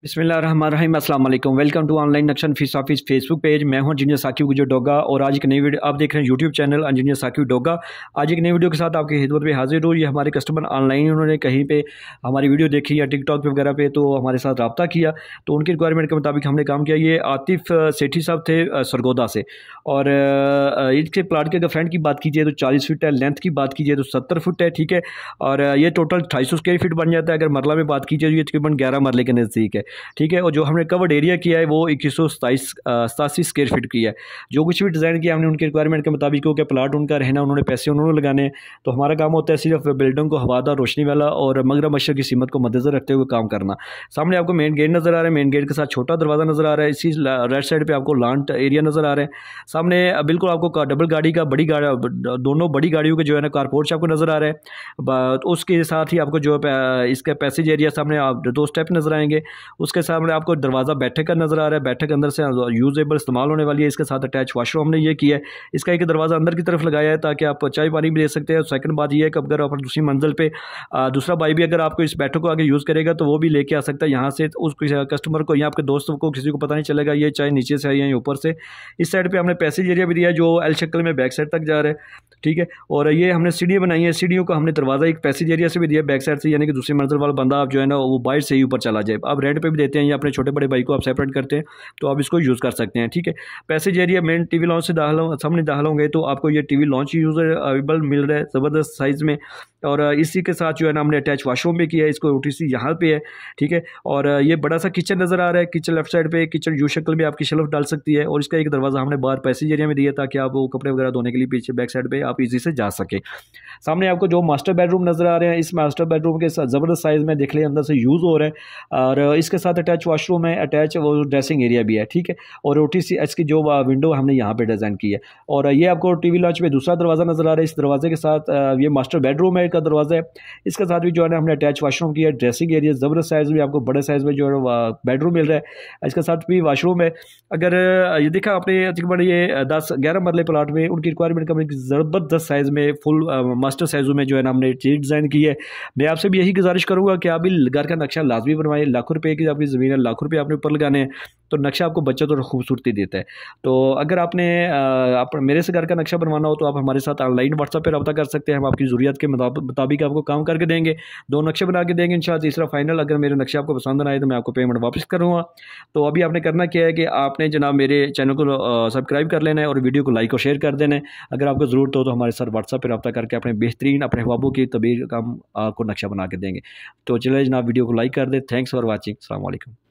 बिस्मिल्लाहिर्रहमानिर्रहीम अस्सलाम वालेकुम। वेलकम टू ऑनलाइन नक्शन फीस ऑफिस फेसबुक पेज। मैं हूं इंजीनियर साकिब गुजर डोगा और आज एक नई वीडियो आप देख रहे हैं YouTube channel engineer Saqib Doga. आज एक नई वीडियो के साथ आपकी खिदमत में हाजिर हूँ। ये हमारे कस्टमर ऑनलाइन उन्होंने कहीं पे हमारी वीडियो देखी या टिकटॉक पे वगैरह पे तो हमारे साथ रब्ता किया, तो उनकी रिक्वायरमेंट के मुताबिक हमने काम किया। ये आतिफ सेठी साहब थे सरगोदा से, और इसके प्लाट के अगर फ्रंट की बात कीजिए तो 40 फीट है, लेंथ की बात कीजिए तो 70 फुट है, ठीक है। और ये टोटल 250 स्क्वायर फीट बन जाता है। अगर मरला में बात कीजिए तो ये तकरीबन 11 मरले के नज़दीक है, ठीक है। और जो हमने कवर्ड एरिया किया है वो 2187 स्क्वायर फीट की है। जो कुछ भी डिज़ाइन किया हमने उनकी रिक्वायरमेंट के मुताबिक, क्योंकि प्लाट उनका रहना, उन्होंने पैसे उन्होंने लगाने हैं, तो हमारा काम होता है सिर्फ बिल्डिंग को हवादार रोशनी वाला और मगरब मशरक की सीमत को मद्देनजर रखते हुए काम करना। सामने आपको मेन गेट नज़र आ रहा है, मेन गेट के साथ छोटा दरवाज़ा नज़र आ रहा है। इसी राइट साइड पर आपको लॉन्ट एरिया नज़र आ रहा है। सामने बिल्कुल आपको डबल गाड़ी का दोनों बड़ी गाड़ियों के जो है ना कारपोर्च आपको नज़र आ रहा है। उसके साथ ही आपको जो इसका पैसेज एरिया सामने आप 2 स्टेप नज़र आएंगे। उसके सामने आपको दरवाज़ा बैठक का नज़र आ रहा है, बैठक अंदर से यूजेबल इस्तेमाल होने वाली है। इसके साथ अटैच वाशरूम हमने ये किया है। इसका एक दरवाज़ा अंदर की तरफ लगाया है ताकि आप चाय पानी भी ले सकते हैं। सेकंड बात यह है कि अगर आप दूसरी मंजिल पे दूसरा भाई भी अगर आपको इस बैठक को आगे यूज़ करेगा तो वो भी लेके आ सकता है यहाँ से। उस कस्टमर को या आपके दोस्तों को किसी को पता नहीं चलेगा ये चाय नीचे से आई है या ऊपर से। इस साइड पर हमने पैसेज एरिया भी दिया है जो एल शक्ल में बैक साइड तक जा रहा है, ठीक है। और ये हमने सीढ़ियाँ बनाई है, सीढ़ियों को हमने दरवाज़ा एक पैसेज एरिया से भी दिया बैक साइड से, यानी कि दूसरी मंजिल वाला बंदा आप जो है ना वो बाहर से ही ऊपर चला जाए। आप रेंट पे भी देते हैं या अपने छोटे बड़े भाई को आप सेपरेट करते हैं तो आप इसको यूज़ कर सकते हैं, ठीक है। Passage area main TV launch से सामने दाखिल होंगे तो आपको ये टीवी लॉन्च यूज़र अवेलेबल मिल रहा है ज़बरदस्त साइज़ में। और इसी के साथ जो है ना हमने अटैच वाशरूम भी किया है, इसको ओटीसी यहाँ पे है, ठीक है। और ये बड़ा सा किचन नज़र आ रहा है। किचन लेफ्ट साइड पे किचन यू शक्ल में आपकी शेल्फ डाल सकती है, और इसका एक दरवाज़ा हमने बाहर पैसेज एरिया में दिया ताकि आप वो कपड़े वगैरह धोने के लिए पीछे बैक साइड पे आप इजी से जा सके। सामने आपको जो मास्टर बेडरूम नज़र आ रहे हैं, इस मास्टर बेडरूम के साथ ज़बरदस्त साइज़ में देख लें अंदर से यूज़ हो रहा है। और इसके साथ अटैच वाशरूम है, अटैच वो ड्रेसिंग एरिया भी है, ठीक है। और ओटीसी इसकी जो विंडो हमने यहाँ पे डिज़ाइन की है। और ये आपको टीवी लॉन्च में दूसरा दरवाज़ा नज़र आ रहा है। इस दरवाजे के साथ ये मास्टर बेडरूम है का दरवाज़ा है। इसके साथ भी जो है ना हमने अटैच वाशरूम किया है, ड्रेसिंग एरिया ज़बरदस्त साइज़ में आपको बड़े साइज़ में जो है बेडरूम मिल रहा है। इसके साथ भी वाशरूम है। अगर ये देखा आपने तकरीबन ये 10-11 मरले प्लाट में उनकी रिक्वायरमेंट का ज़बरदस्त साइज़ में फुल मास्टर साइज़ों में जो है ना हमने चीज़ डिज़ाइन की है। मैं आपसे भी यही गुजारिश करूँगा कि आप भी घर का नक्शा लाजमी बनवाएं। लाखों रुपये की आपकी ज़मीन है, लाखों रुपये आपने ऊपर लगाने हैं तो नक्शा आपको बचत और खूबसूरती देता है। तो अगर आपने मेरे से घर का नक्शा बनवाना हो तो आप हमारे साथ ऑनलाइन व्हाट्सएप पर रब्ता कर सकते हैं। हम आपकी ज़रूरत के मुताबिक आपको काम करके देंगे, 2 नक्शे बना के देंगे इंशाल्लाह। तीसरा फाइनल अगर मेरे नक्शे आपको पसंद ना आए तो मैं आपको पेमेंट वापस करूँगा। तो अभी आपने करना क्या है कि आपने जनाब मेरे चैनल को सब्सक्राइब कर लेना है और वीडियो को लाइक और शेयर कर देना है। अगर आपको ज़रूरत हो तो हमारे साथ व्हाट्सएप पर रब्ता करके अपने बेहतरीन अपने ख्वाबों की तबीर का हम आपको नक्शा बना के देंगे। तो चलिए जनाब वीडियो को लाइक कर दें। Thanks for watching. अस्सलाम वालेकुम।